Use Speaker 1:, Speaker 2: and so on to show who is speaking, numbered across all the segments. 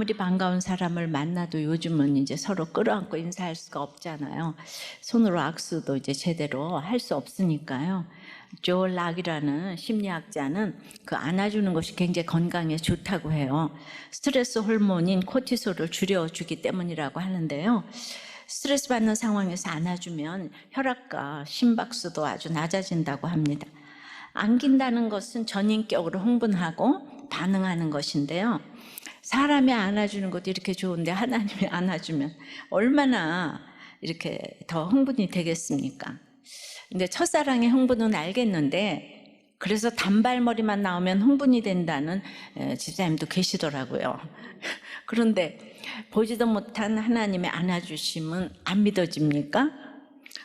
Speaker 1: 아무리 반가운 사람을 만나도 요즘은 이제 서로 끌어안고 인사할 수가 없잖아요. 손으로 악수도 이제 제대로 할 수 없으니까요. 조엘 락이라는 심리학자는 그 안아주는 것이 굉장히 건강에 좋다고 해요. 스트레스 호르몬인 코티솔을 줄여주기 때문이라고 하는데요. 스트레스 받는 상황에서 안아주면 혈압과 심박수도 아주 낮아진다고 합니다. 안긴다는 것은 전인격으로 흥분하고 반응하는 것인데요. 사람이 안아주는 것도 이렇게 좋은데 하나님이 안아주면 얼마나 이렇게 더 흥분이 되겠습니까? 근데 첫사랑의 흥분은 알겠는데 그래서 단발머리만 나오면 흥분이 된다는 집사님도 계시더라고요. 그런데 보지도 못한 하나님의 안아주심은 안 믿어집니까?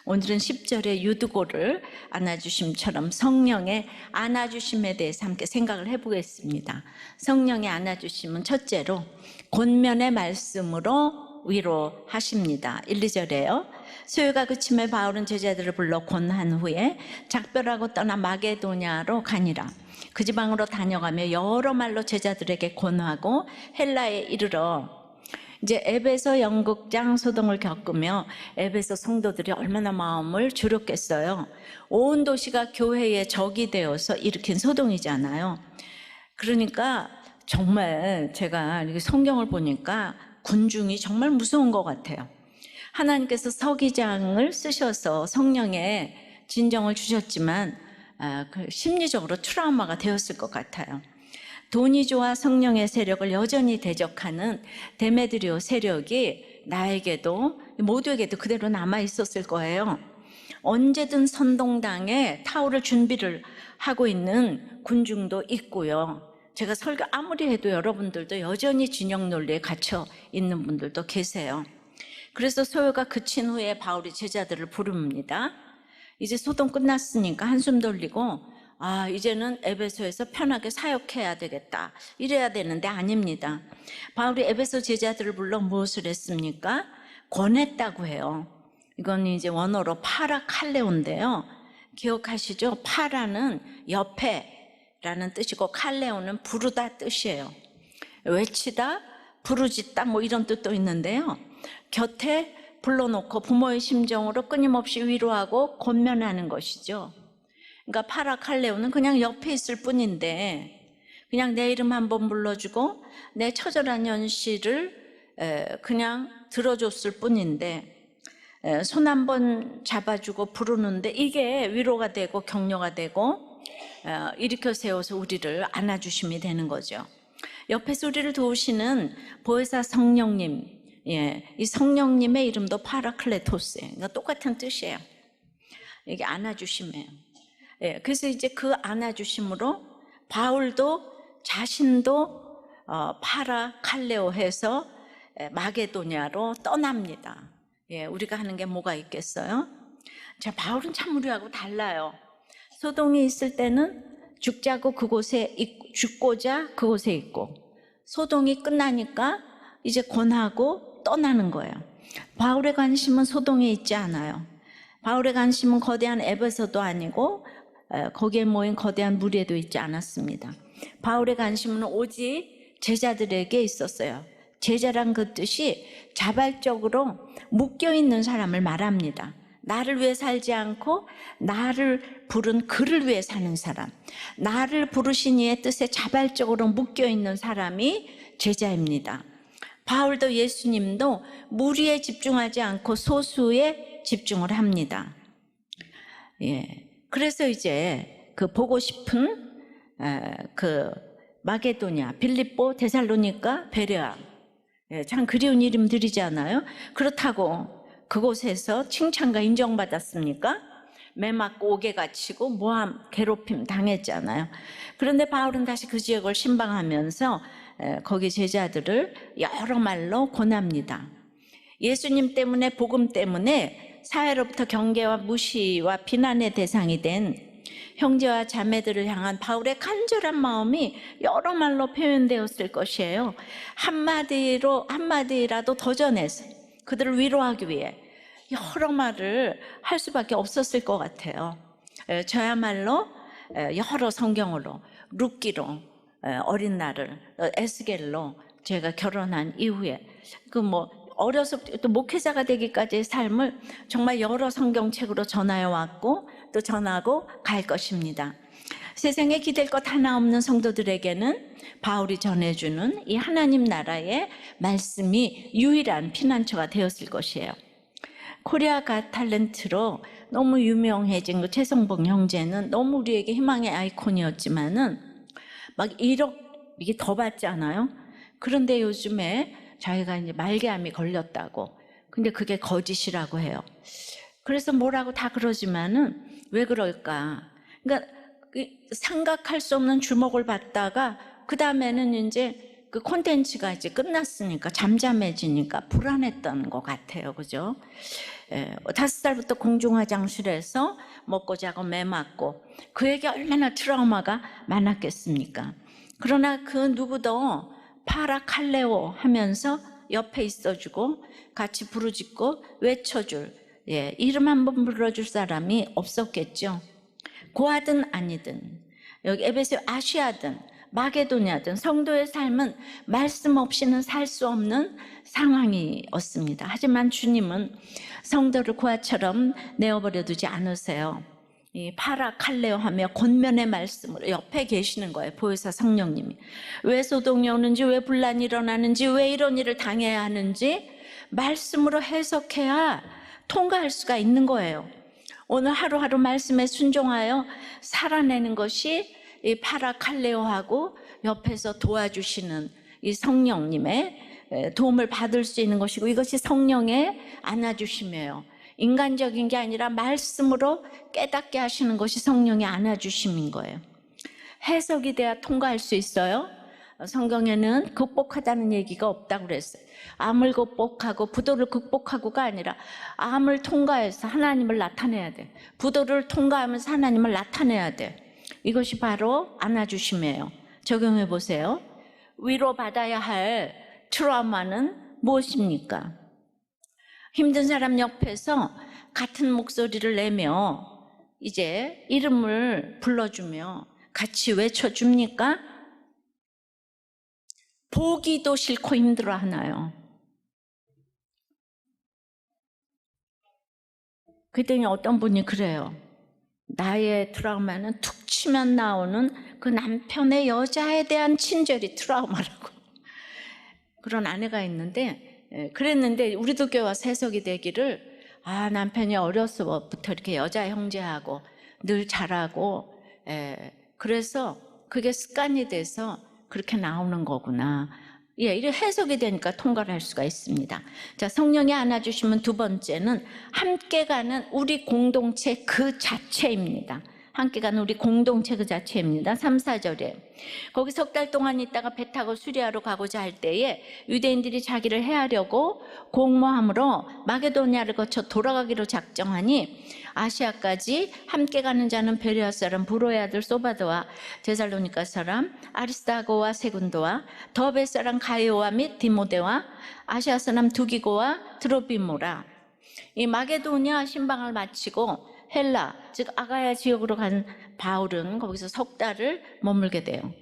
Speaker 1: 오늘은 10절의 유드고를 안아주심처럼 성령의 안아주심에 대해서 함께 생각을 해보겠습니다. 성령의 안아주심은 첫째로 권면의 말씀으로 위로하십니다. 1, 2절에요. 소요가 그침에 바울은 제자들을 불러 권한 후에 작별하고 떠나 마게도냐로 가니라. 그 지방으로 다녀가며 여러 말로 제자들에게 권하고 헬라에 이르러 이제 에베소 연극장 소동을 겪으며 에베소 성도들이 얼마나 마음을 졸였겠어요. 온 도시가 교회의 적이 되어서 일으킨 소동이잖아요. 그러니까 정말 제가 성경을 보니까 군중이 정말 무서운 것 같아요. 하나님께서 서기장을 쓰셔서 성령의 진정을 주셨지만 심리적으로 트라우마가 되었을 것 같아요. 도니조와 성령의 세력을 여전히 대적하는 데메드리오 세력이 나에게도 모두에게도 그대로 남아 있었을 거예요. 언제든 선동당에 타오를 준비를 하고 있는 군중도 있고요. 제가 설교 아무리 해도 여러분들도 여전히 진영 논리에 갇혀 있는 분들도 계세요. 그래서 소요가 그친 후에 바울이 제자들을 부릅니다. 이제 소동 끝났으니까 한숨 돌리고 이제는 에베소에서 편하게 사역해야 되겠다. 이래야 되는데 아닙니다. 바울이 에베소 제자들을 불러 무엇을 했습니까? 권했다고 해요. 이건 이제 원어로 파라칼레오인데요. 기억하시죠? 파라는 옆에라는 뜻이고 칼레오는 부르다 뜻이에요. 외치다, 부르짖다 뭐 이런 뜻도 있는데요. 곁에 불러놓고 부모의 심정으로 끊임없이 위로하고 권면하는 것이죠. 그러니까 파라칼레오는 그냥 옆에 있을 뿐인데 그냥 내 이름 한번 불러주고 내 처절한 현실을 그냥 들어줬을 뿐인데 손 한번 잡아주고 부르는데 이게 위로가 되고 격려가 되고 일으켜 세워서 우리를 안아주심이 되는 거죠. 옆에서 우리를 도우시는 보혜사 성령님, 이 성령님의 이름도 파라클레토스예요. 그러니까 똑같은 뜻이에요. 이게 안아주심이에요. 그래서 이제 그 안아주심으로 바울도 자신도 파라칼레오해서 마게도냐로 떠납니다. 우리가 하는 게 뭐가 있겠어요? 자, 바울은 참 우리하고 달라요. 소동이 있을 때는 죽자고 그곳에 죽고자 그곳에 있고 소동이 끝나니까 이제 권하고 떠나는 거예요. 바울의 관심은 소동에 있지 않아요. 바울의 관심은 거대한 에베소도 아니고 거기에 모인 거대한 무리에도 있지 않았습니다. 바울의 관심은 오직 제자들에게 있었어요. 제자란 그 뜻이 자발적으로 묶여있는 사람을 말합니다. 나를 위해 살지 않고 나를 부른 그를 위해 사는 사람, 나를 부르신 이의 뜻에 자발적으로 묶여있는 사람이 제자입니다. 바울도 예수님도 무리에 집중하지 않고 소수에 집중을 합니다. 그래서 이제 그 보고 싶은 그 마게도냐, 빌립보, 데살로니가, 베레아, 참 그리운 이름들이잖아요. 그렇다고 그곳에서 칭찬과 인정받았습니까? 매 맞고 옥에 갇히고 모함, 괴롭힘 당했잖아요. 그런데 바울은 다시 그 지역을 신방하면서 거기 제자들을 여러 말로 권합니다. 예수님 때문에, 복음 때문에 사회로부터 경계와 무시와 비난의 대상이 된 형제와 자매들을 향한 바울의 간절한 마음이 여러 말로 표현되었을 것이에요. 한마디라도 더 전해서 그들을 위로하기 위해 여러 말을 할 수밖에 없었을 것 같아요. 저야말로 여러 성경으로, 룻기로, 어린 날을, 에스겔로 제가 결혼한 이후에 어려서부터 목회자가 되기까지의 삶을 정말 여러 성경책으로 전하여 왔고 또 전하고 갈 것입니다. 세상에 기댈 것 하나 없는 성도들에게는 바울이 전해주는 이 하나님 나라의 말씀이 유일한 피난처가 되었을 것이에요. 코리아 갓 탤런트로 너무 유명해진 그 최성봉 형제는 너무 우리에게 희망의 아이콘이었지만은 막 1억 이게 더 받지 않아요? 그런데 요즘에 자기가 이제 말기암이 걸렸다고. 근데 그게 거짓이라고 해요. 그래서 뭐라고 다 그러지만은 왜 그럴까? 그러니까 생각할 수 없는 주목을 받다가 그 다음에는 이제 그 콘텐츠가 이제 끝났으니까 잠잠해지니까 불안했던 것 같아요. 그죠? 5살부터 공중화장실에서 먹고 자고 매 맞고 그에게 얼마나 트라우마가 많았겠습니까? 그러나 그 누구도 파라 칼레오 하면서 옆에 있어주고 같이 부르짖고 외쳐줄 이름 한번 불러줄 사람이 없었겠죠. 고하든 아니든 여기 에베소 아시아든 마게도냐든 성도의 삶은 말씀 없이는 살 수 없는 상황이었습니다. 하지만 주님은 성도를 고아처럼 내어버려 두지 않으세요. 이 파라 칼레오 하며 권면의 말씀으로 옆에 계시는 거예요. 보혜사 성령님이 왜 소동이 오는지, 왜 분란이 일어나는지, 왜 이런 일을 당해야 하는지 말씀으로 해석해야 통과할 수가 있는 거예요. 오늘 하루하루 말씀에 순종하여 살아내는 것이 이 파라 칼레오하고 옆에서 도와주시는 이 성령님의 도움을 받을 수 있는 것이고, 이것이 성령의 안아주심이에요. 인간적인 게 아니라 말씀으로 깨닫게 하시는 것이 성령의 안아주심인 거예요. 해석이 돼야 통과할 수 있어요. 성경에는 극복하다는 얘기가 없다고 그랬어요. 암을 극복하고 부도를 극복하고가 아니라 암을 통과해서 하나님을 나타내야 돼. 부도를 통과하면서 하나님을 나타내야 돼. 이것이 바로 안아주심이에요. 적용해 보세요. 위로받아야 할 트라우마는 무엇입니까? 힘든 사람 옆에서 같은 목소리를 내며 이제 이름을 불러주며 같이 외쳐줍니까? 보기도 싫고 힘들어 하나요? 그랬더니 어떤 분이 그래요. 나의 트라우마는 툭 치면 나오는 그 남편의 여자에 대한 친절이 트라우마라고. 그런 아내가 있는데, 그랬는데 우리도 교회 와서 해석이 되기를, 남편이 어려서부터 이렇게 여자 형제하고 늘 잘하고, 그래서 그게 습관이 돼서 그렇게 나오는 거구나. 이렇게 해석이 되니까 통과를 할 수가 있습니다. 자, 성령이 안아주시면 두 번째는 함께 가는 우리 공동체 그 자체입니다. 함께 가는 우리 공동체 그 자체입니다. 3, 4절에 거기 석 달 동안 있다가 배 타고 수리아로 가고자 할 때에 유대인들이 자기를 해하려고 공모함으로 마게도냐를 거쳐 돌아가기로 작정하니 아시아까지 함께 가는 자는 베레아 사람 브로의 아들 소바드와 데살로니가 사람 아리스다고와 세군도와 더베 사람 가이오와 및 디모데와 아시아 사람 두기고와 드로비모라. 이 마게도냐 신방을 마치고 헬라, 즉 아가야 지역으로 간 바울은 거기서 석 달을 머물게 돼요.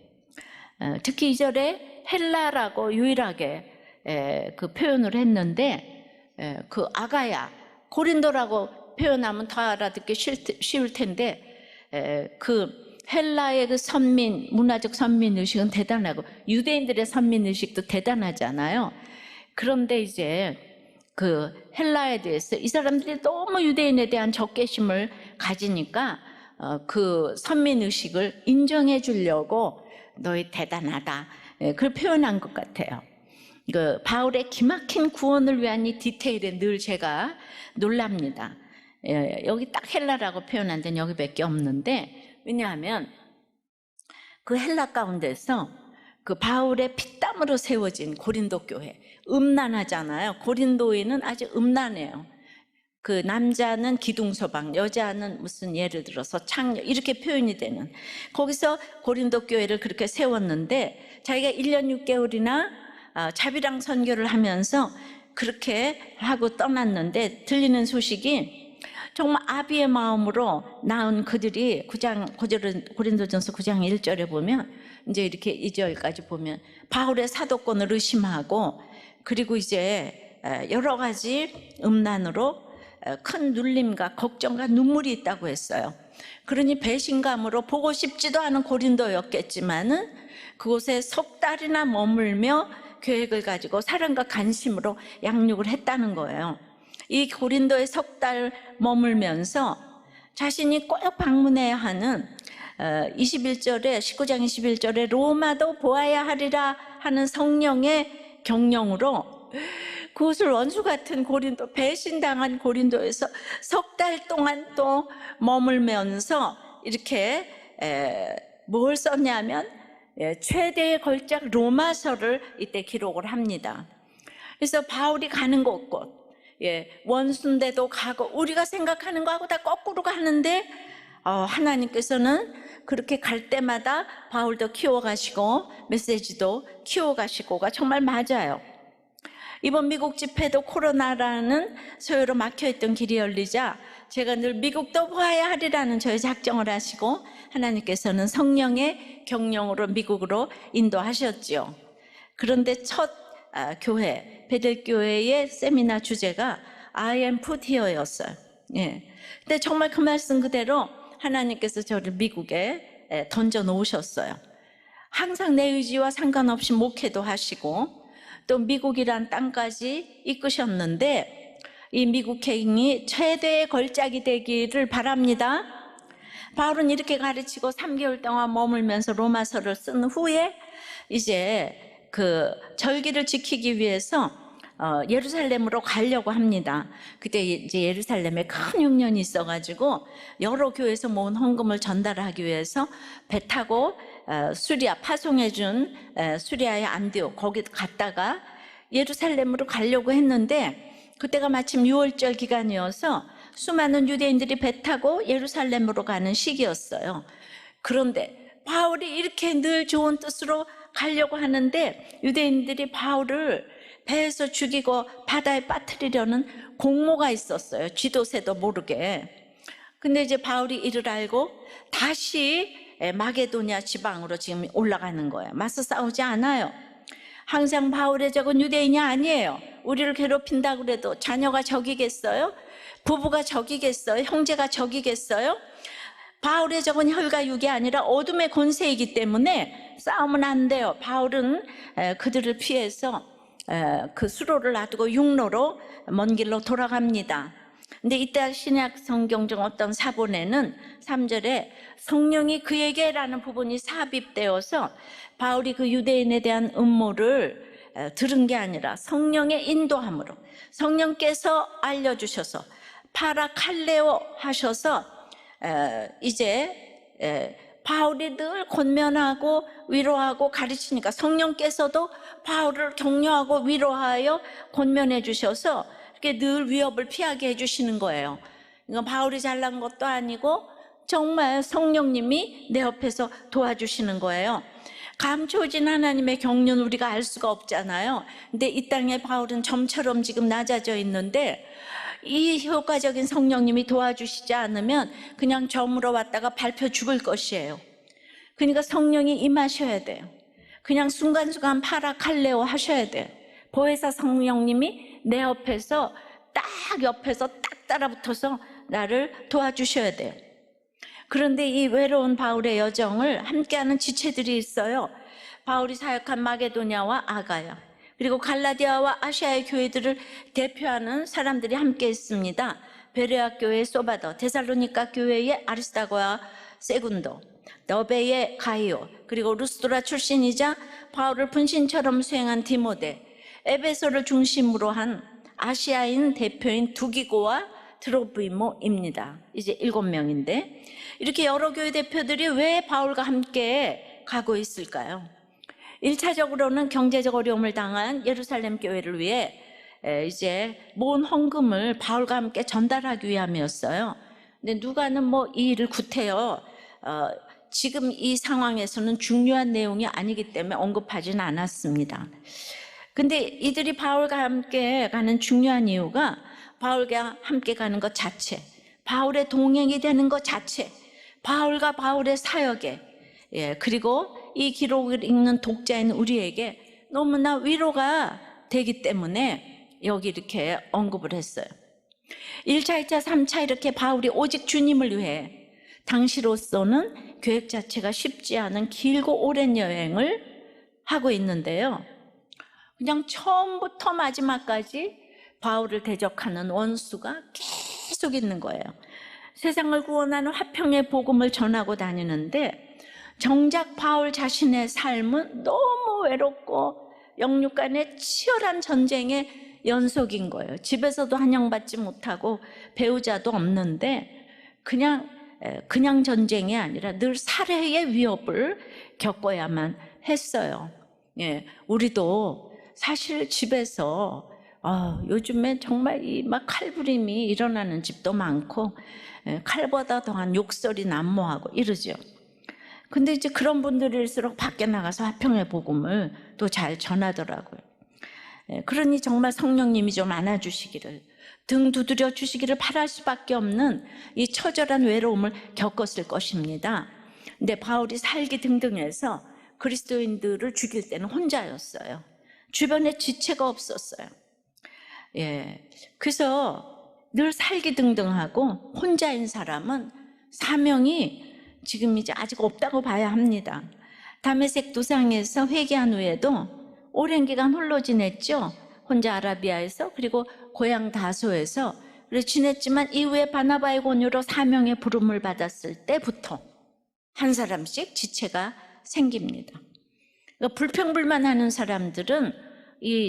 Speaker 1: 특히 2절에 헬라라고 유일하게 그 표현을 했는데, 그 아가야, 고린도라고 표현하면 더 알아듣기 쉬울 텐데, 그 헬라의 그 문화적 선민의식은 대단하고 유대인들의 선민의식도 대단하잖아요. 그런데 이제 그 헬라에 대해서 이 사람들이 너무 유대인에 대한 적개심을 가지니까 그 선민의식을 인정해 주려고 너희 대단하다, 그걸 표현한 것 같아요. 그 바울의 기막힌 구원을 위한 이 디테일에 늘 제가 놀랍니다. 여기 딱 헬라라고 표현한 데는 여기밖에 없는데, 왜냐하면 그 헬라 가운데서 그 바울의 피땀으로 세워진 고린도 교회, 음란하잖아요. 고린도인은 아주 음란해요. 그 남자는 기둥서방, 여자는 무슨 예를 들어서 창녀, 이렇게 표현이 되는, 거기서 고린도 교회를 그렇게 세웠는데 자기가 1년 6개월이나 자비랑 선교를 하면서 그렇게 하고 떠났는데, 들리는 소식이 정말 아비의 마음으로 낳은 그들이 고린도전서 9장 1절에 보면 이제 이렇게 2절까지 보면 바울의 사도권을 의심하고, 그리고 이제 여러 가지 음란으로 큰 눌림과 걱정과 눈물이 있다고 했어요. 그러니 배신감으로 보고 싶지도 않은 고린도였겠지만은 그곳에 석 달이나 머물며 계획을 가지고 사랑과 관심으로 양육을 했다는 거예요. 이 고린도에 석 달 머물면서 자신이 꼭 방문해야 하는 21절에 19장 21절에 로마도 보아야 하리라 하는 성령의 경령으로 그것을 원수 같은 고린도, 배신당한 고린도에서 석 달 동안 또 머물면서 이렇게 뭘 썼냐면 최대의 걸작 로마서를 이때 기록을 합니다. 그래서 바울이 가는 곳곳, 원수인데도 가고 우리가 생각하는 거하고 다 거꾸로 가는데 하나님께서는 그렇게 갈 때마다 바울도 키워가시고 메시지도 키워가시고가 정말 맞아요. 이번 미국 집회도 코로나라는 소요로 막혀있던 길이 열리자 제가 늘 미국도 보아야 하리라는 저의 작정을 하시고 하나님께서는 성령의 경령으로 미국으로 인도하셨죠. 그런데 첫 교회, 베델교회의 세미나 주제가 I am put here였어요. 근데 정말 그 말씀 그대로 하나님께서 저를 미국에 던져 놓으셨어요. 항상 내 의지와 상관없이 목회도 하시고 또 미국이란 땅까지 이끄셨는데 이 미국행이 최대의 걸작이 되기를 바랍니다. 바울은 이렇게 가르치고 3개월 동안 머물면서 로마서를 쓴 후에 이제 그 절기를 지키기 위해서 예루살렘으로 가려고 합니다. 그때 이제 예루살렘에 큰 흉년이 있어가지고 여러 교회에서 모은 헌금을 전달하기 위해서 배 타고 수리아 파송해준 수리아의 안디옥 거기 갔다가 예루살렘으로 가려고 했는데 그때가 마침 6월절 기간이어서 수많은 유대인들이 배 타고 예루살렘으로 가는 시기였어요. 그런데 바울이 이렇게 늘 좋은 뜻으로 가려고 하는데 유대인들이 바울을 배에서 죽이고 바다에 빠뜨리려는 공모가 있었어요. 쥐도새도 모르게. 근데 이제 바울이 이를 알고 다시 마게도냐 지방으로 지금 올라가는 거예요. 맞서 싸우지 않아요. 항상 바울의 적은 유대인이 아니에요. 우리를 괴롭힌다고 그래도 자녀가 적이겠어요? 부부가 적이겠어요? 형제가 적이겠어요? 바울의 적은 혈과 육이 아니라 어둠의 권세이기 때문에 싸우면 안 돼요. 바울은 그들을 피해서 그 수로를 놔두고 육로로 먼 길로 돌아갑니다. 근데 이때 신약 성경 중 어떤 사본에는 3절에 성령이 그에게라는 부분이 삽입되어서 바울이 그 유대인에 대한 음모를 들은 게 아니라 성령의 인도함으로 성령께서 알려주셔서 파라칼레오 하셔서 이제 바울이 늘 권면하고 위로하고 가르치니까 성령께서도 바울을 격려하고 위로하여 권면해 주셔서 이렇게 늘 위협을 피하게 해주시는 거예요. 이건 바울이 잘난 것도 아니고 정말 성령님이 내 옆에서 도와주시는 거예요. 감춰진 하나님의 경륜 우리가 알 수가 없잖아요. 근데 이 땅에 바울은 점처럼 지금 낮아져 있는데 이 효과적인 성령님이 도와주시지 않으면 그냥 점으로 왔다가 밟혀 죽을 것이에요. 그러니까 성령이 임하셔야 돼요. 그냥 순간순간 파라칼레오 하셔야 돼요. 보혜사 성령님이 내 옆에서 딱 옆에서 딱 따라붙어서 나를 도와주셔야 돼요. 그런데 이 외로운 바울의 여정을 함께하는 지체들이 있어요. 바울이 사역한 마게도냐와 아가야 그리고 갈라디아와 아시아의 교회들을 대표하는 사람들이 함께 있습니다. 베레아 교회의 소바더, 데살로니가 교회의 아리스다고와 세군도, 너베의 가이오, 그리고 루스드라 출신이자 바울을 분신처럼 수행한 디모데, 에베소를 중심으로 한 아시아인 대표인 두기고와 드로비모입니다. 이제 7명인데 이렇게 여러 교회 대표들이 왜 바울과 함께 가고 있을까요? 1차적으로는 경제적 어려움을 당한 예루살렘 교회를 위해 이제 모은 헌금을 바울과 함께 전달하기 위함이었어요. 근데 누가는 뭐 이 일을 구태여 지금 이 상황에서는 중요한 내용이 아니기 때문에 언급하지는 않았습니다. 근데 이들이 바울과 함께 가는 중요한 이유가 바울과 함께 가는 것 자체, 바울의 동행이 되는 것 자체, 바울과 바울의 사역에 그리고 이 기록을 읽는 독자인 우리에게 너무나 위로가 되기 때문에 여기 이렇게 언급을 했어요. 1차, 2차, 3차 이렇게 바울이 오직 주님을 위해 당시로서는 계획 자체가 쉽지 않은 길고 오랜 여행을 하고 있는데요. 그냥 처음부터 마지막까지 바울을 대적하는 원수가 계속 있는 거예요. 세상을 구원하는 화평의 복음을 전하고 다니는데 정작 바울 자신의 삶은 너무 외롭고 영육 간의 치열한 전쟁의 연속인 거예요. 집에서도 환영받지 못하고 배우자도 없는데 그냥 전쟁이 아니라 늘 살해의 위협을 겪어야만 했어요. 우리도 사실 집에서 요즘에 정말 막 칼부림이 일어나는 집도 많고 칼보다 더한 욕설이 난무하고 이러죠. 근데 이제 그런 분들일수록 밖에 나가서 화평의 복음을 또 잘 전하더라고요. 그러니 정말 성령님이 좀 안아주시기를, 등 두드려 주시기를 바랄 수밖에 없는 이 처절한 외로움을 겪었을 것입니다. 근데 바울이 살기 등등해서 그리스도인들을 죽일 때는 혼자였어요. 주변에 지체가 없었어요. 그래서 늘 살기 등등하고 혼자인 사람은 사명이 지금 이제 아직 없다고 봐야 합니다. 다메섹 도상에서 회개한 후에도 오랜 기간 홀로 지냈죠. 혼자 아라비아에서, 그리고 고향 다소에서 지냈지만 이후에 바나바의 권유로 사명의 부름을 받았을 때부터 한 사람씩 지체가 생깁니다. 그러니까 불평불만하는 사람들은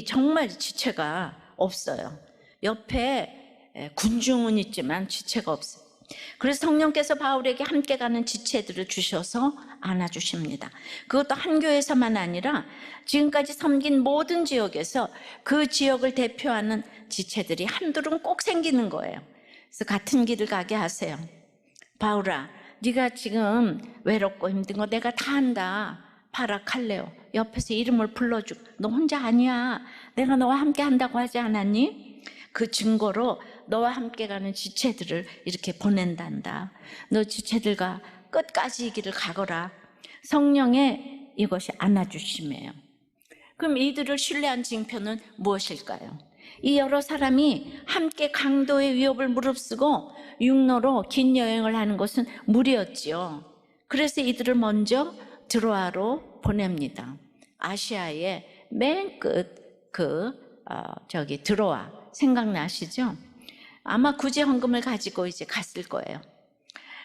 Speaker 1: 정말 지체가 없어요. 옆에 군중은 있지만 지체가 없어요. 그래서 성령께서 바울에게 함께 가는 지체들을 주셔서 안아주십니다. 그것도 한 교회에서만 아니라 지금까지 섬긴 모든 지역에서 그 지역을 대표하는 지체들이 한둘은 꼭 생기는 거예요. 그래서 같은 길을 가게 하세요. 바울아, 네가 지금 외롭고 힘든 거 내가 다 한다. 파라칼레오, 옆에서 이름을 불러주고, 너 혼자 아니야. 내가 너와 함께 한다고 하지 않았니? 그 증거로 너와 함께 가는 지체들을 이렇게 보낸단다. 너 지체들과 끝까지 이 길을 가거라. 성령의 이것이 안아주심이에요. 그럼 이들을 신뢰한 징표는 무엇일까요? 이 여러 사람이 함께 강도의 위협을 무릅쓰고 육로로 긴 여행을 하는 것은 무리였지요. 그래서 이들을 먼저 드로아로 보냅니다. 아시아의 맨 끝 드로아 생각나시죠? 아마 구제 헌금을 가지고 이제 갔을 거예요.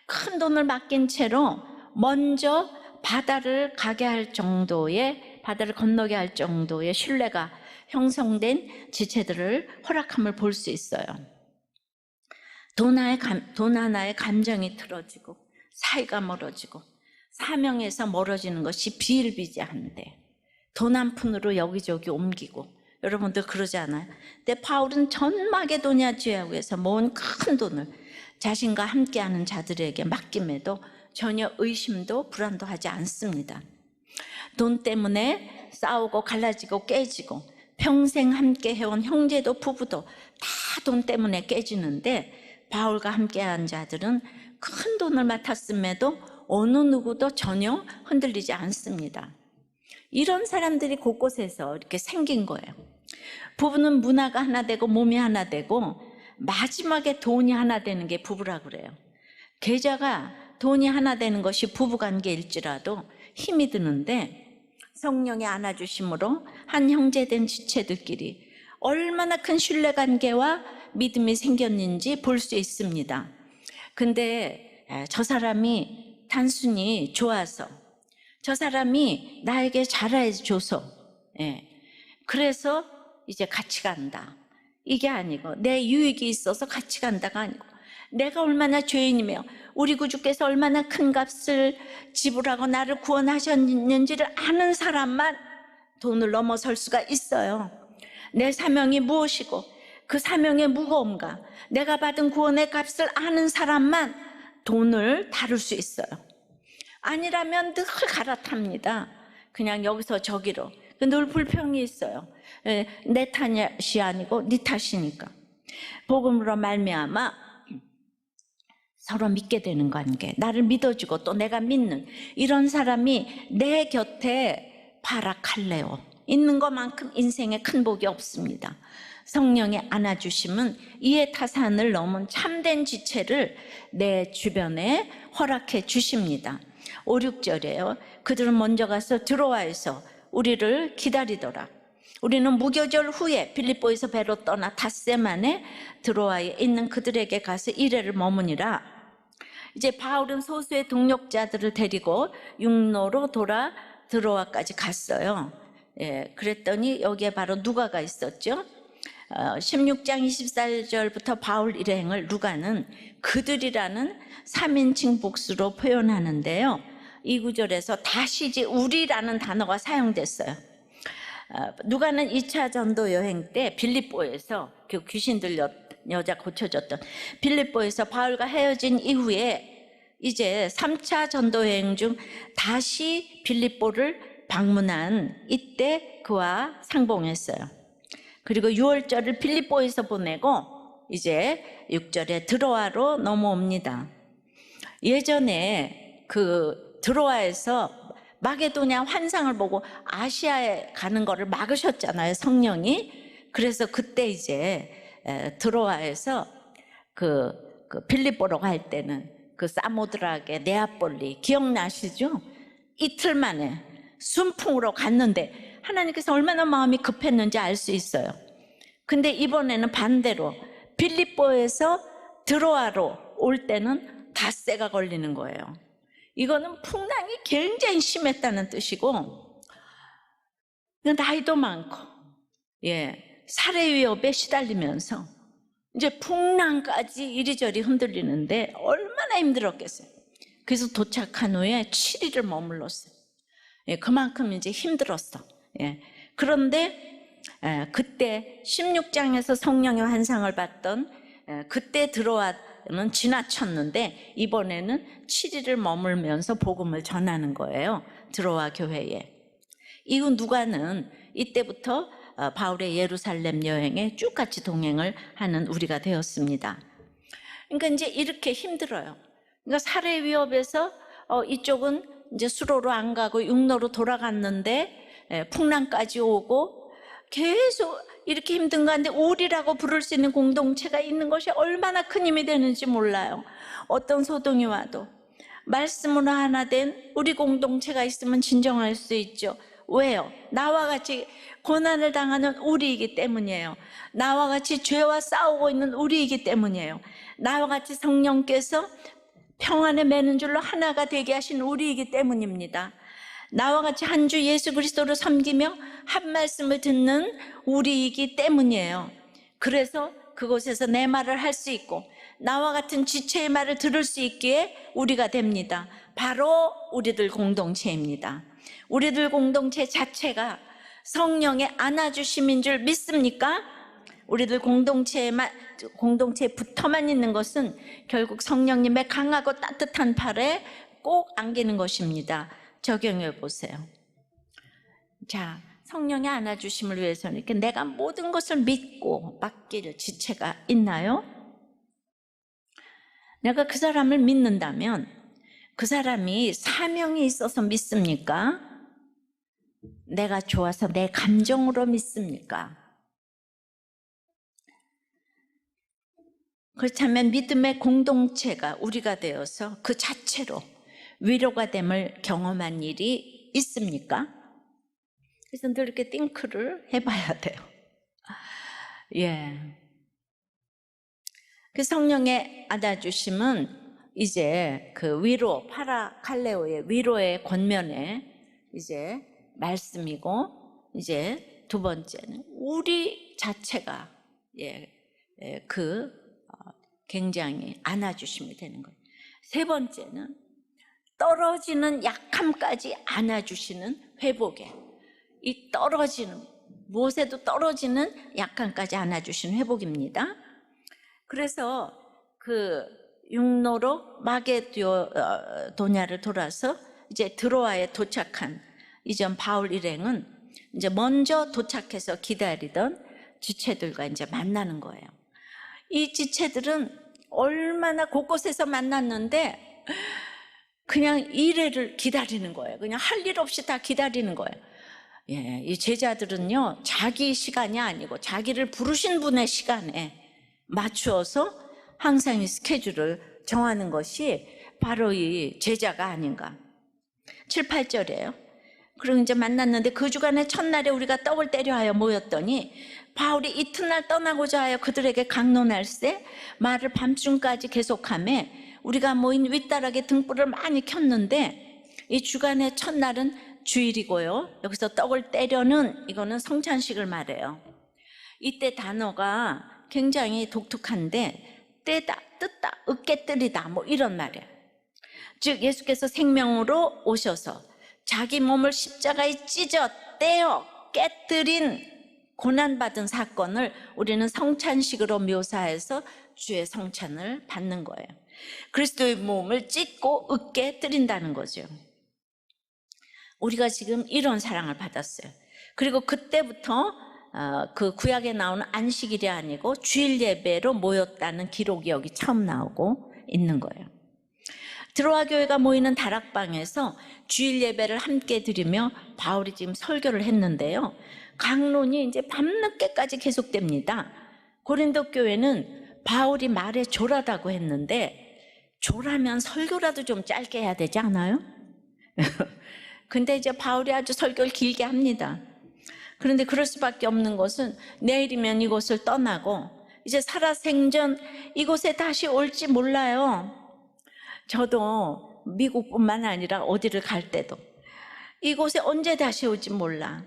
Speaker 1: 큰 돈을 맡긴 채로 먼저 바다를 건너게 할 정도의 신뢰가 형성된 지체들을 허락함을 볼 수 있어요. 돈 하나에 감정이 틀어지고 사이가 멀어지고 사명에서 멀어지는 것이 비일비재한데 돈 한 푼으로 여기저기 옮기고, 여러분들 그러지 않아요? 근데 바울은 전 마게도냐 지역에서 모은 큰 돈을 자신과 함께하는 자들에게 맡김에도 전혀 의심도 불안도 하지 않습니다. 돈 때문에 싸우고 갈라지고 깨지고 평생 함께 해온 형제도 부부도 다 돈 때문에 깨지는데 바울과 함께한 자들은 큰 돈을 맡았음에도 어느 누구도 전혀 흔들리지 않습니다. 이런 사람들이 곳곳에서 이렇게 생긴 거예요. 부부는 문화가 하나 되고 몸이 하나 되고 마지막에 돈이 하나 되는 게 부부라 그래요. 계좌가 돈이 하나 되는 것이 부부관계일지라도 힘이 드는데 성령의 안아주심으로 한 형제된 지체들끼리 얼마나 큰 신뢰관계와 믿음이 생겼는지 볼 수 있습니다. 근데 저 사람이 단순히 좋아서, 저 사람이 나에게 잘해줘서, 그래서 이제 같이 간다, 이게 아니고, 내 유익이 있어서 같이 간다가 아니고, 내가 얼마나 죄인이며 우리 구주께서 얼마나 큰 값을 지불하고 나를 구원하셨는지를 아는 사람만 돈을 넘어설 수가 있어요. 내 사명이 무엇이고 그 사명의 무거움과 내가 받은 구원의 값을 아는 사람만 돈을 다룰 수 있어요. 아니라면 늘 갈아탑니다. 그냥 여기서 저기로. 늘 불평이 있어요. 내 탓이 아니고 네 탓이니까. 복음으로 말미암아 서로 믿게 되는 관계, 나를 믿어주고 또 내가 믿는 이런 사람이 내 곁에 파라칼레오 있는 것만큼 인생에 큰 복이 없습니다. 성령의 안아주심은 이해 타산을 넘은 참된 지체를 내 주변에 허락해 주십니다. 5, 6절에요. 그들은 먼저 가서 드로아에서 우리를 기다리더라. 우리는 무교절 후에 빌립보에서 배로 떠나 닷새 만에 드로아에 있는 그들에게 가서 이래를 머무니라. 이제 바울은 소수의 동력자들을 데리고 육로로 돌아 드로아까지 갔어요. 그랬더니 여기에 바로 누가가 있었죠. 16장 24절부터 바울 일행을 누가는 그들이라는 3인칭 복수로 표현하는데요. 이 구절에서 다시 이제 우리라는 단어가 사용됐어요. 누가는 2차 전도 여행 때 빌립보에서 그 귀신 들렸 여자 고쳐졌던 빌립보에서 바울과 헤어진 이후에 이제 3차 전도 여행 중 다시 빌립보를 방문한 이때 그와 상봉했어요. 그리고 6월절을 빌립보에서 보내고 이제 6절에 드로아로 넘어옵니다. 예전에 그 드로아에서 마게도냐 환상을 보고 아시아에 가는 거를 막으셨잖아요, 성령이. 그래서 그때 이제 드로아에서 그 빌립보로 갈 때는 그 사모드라게 네아폴리 기억나시죠? 이틀 만에 순풍으로 갔는데 하나님께서 얼마나 마음이 급했는지 알 수 있어요. 근데 이번에는 반대로 빌립보에서 드로아로 올 때는 닷새가 걸리는 거예요. 이거는 풍랑이 굉장히 심했다는 뜻이고, 나이도 많고, 살해 위협에 시달리면서 이제 풍랑까지 이리저리 흔들리는데 얼마나 힘들었겠어요. 그래서 도착한 후에 7일을 머물렀어요. 그만큼 이제 힘들었어. 그런데 그때 16장에서 성령의 환상을 봤던 그때 드로아는 지나쳤는데 이번에는 7일을 머물면서 복음을 전하는 거예요. 드로아 교회에. 이후 누가는 이때부터 바울의 예루살렘 여행에 쭉 같이 동행을 하는 우리가 되었습니다. 그러니까 이제 이렇게 힘들어요. 그러니까 살해 위협에서 이쪽은 이제 수로로 안 가고 육로로 돌아갔는데 풍랑까지 오고 계속 이렇게 힘든 가운데 우리라고 부를 수 있는 공동체가 있는 것이 얼마나 큰 힘이 되는지 몰라요. 어떤 소동이 와도 말씀으로 하나 된 우리 공동체가 있으면 진정할 수 있죠. 왜요? 나와 같이 고난을 당하는 우리이기 때문이에요. 나와 같이 죄와 싸우고 있는 우리이기 때문이에요. 나와 같이 성령께서 평안에 매는 줄로 하나가 되게 하신 우리이기 때문입니다. 나와 같이 한 주 예수 그리스도를 섬기며 한 말씀을 듣는 우리이기 때문이에요. 그래서 그곳에서 내 말을 할 수 있고 나와 같은 지체의 말을 들을 수 있기에 우리가 됩니다. 바로 우리들 공동체입니다. 우리들 공동체 자체가 성령의 안아주심인 줄 믿습니까? 우리들 공동체에 붙어만 있는 것은 결국 성령님의 강하고 따뜻한 팔에 꼭 안기는 것입니다. 적용해 보세요. 자, 성령의 안아주심을 위해서는 이렇게 내가 모든 것을 믿고 맡길 지체가 있나요? 내가 그 사람을 믿는다면 그 사람이 사명이 있어서 믿습니까? 내가 좋아서 내 감정으로 믿습니까? 그렇다면 믿음의 공동체가 우리가 되어서 그 자체로 위로가 됨을 경험한 일이 있습니까? 그래서 늘 이렇게 띵크를 해봐야 돼요. 그 성령의 안아주심은 이제 그 위로, 파라칼레오의 위로의 권면에 이제 말씀이고, 이제 두 번째는 우리 자체가 굉장히 안아주심이 되는 거예요. 세 번째는 떨어지는 약함까지 안아주시는 회복에, 이 떨어지는, 무엇에도 떨어지는 약함까지 안아주시는 회복입니다. 그래서 그 육로로 마게도냐를 돌아서 이제 드로아에 도착한 이전 바울 일행은 이제 먼저 도착해서 기다리던 지체들과 이제 만나는 거예요. 이 지체들은 얼마나 곳곳에서 만났는데 그냥 일회를 기다리는 거예요. 그냥 할 일 없이 다 기다리는 거예요. 예, 이 제자들은요, 자기 시간이 아니고 자기를 부르신 분의 시간에 맞추어서 항상 이 스케줄을 정하는 것이 바로 이 제자가 아닌가. 7, 8절이에요. 그리고 이제 만났는데 그 주간의 첫날에 우리가 떡을 때려 하여 모였더니 바울이 이튿날 떠나고자 하여 그들에게 강론할세 말을 밤중까지 계속하며 우리가 모인 윗다락에 등불을 많이 켰는데 이 주간의 첫날은 주일이고요. 여기서 떡을 때려는 이거는 성찬식을 말해요. 이때 단어가 굉장히 독특한데 떼다, 뜯다, 으깨뜨리다 뭐 이런 말이에요. 즉 예수께서 생명으로 오셔서 자기 몸을 십자가에 찢어 떼어 깨뜨린 고난받은 사건을 우리는 성찬식으로 묘사해서 주의 성찬을 받는 거예요. 그리스도의 몸을 찢고 으깨뜨린다는 거죠. 우리가 지금 이런 사랑을 받았어요. 그리고 그때부터 그 구약에 나오는 안식일이 아니고 주일 예배로 모였다는 기록이 여기 처음 나오고 있는 거예요. 드로아 교회가 모이는 다락방에서 주일 예배를 함께 드리며 바울이 지금 설교를 했는데요. 강론이 이제 밤늦게까지 계속됩니다. 고린도 교회는 바울이 말에 조라다고 했는데 조라면 설교라도 좀 짧게 해야 되지 않아요? 근데 이제 바울이 아주 설교를 길게 합니다. 그런데 그럴 수밖에 없는 것은 내일이면 이곳을 떠나고 이제 살아생전 이곳에 다시 올지 몰라요. 저도 미국뿐만 아니라 어디를 갈 때도 이곳에 언제 다시 올지 몰라.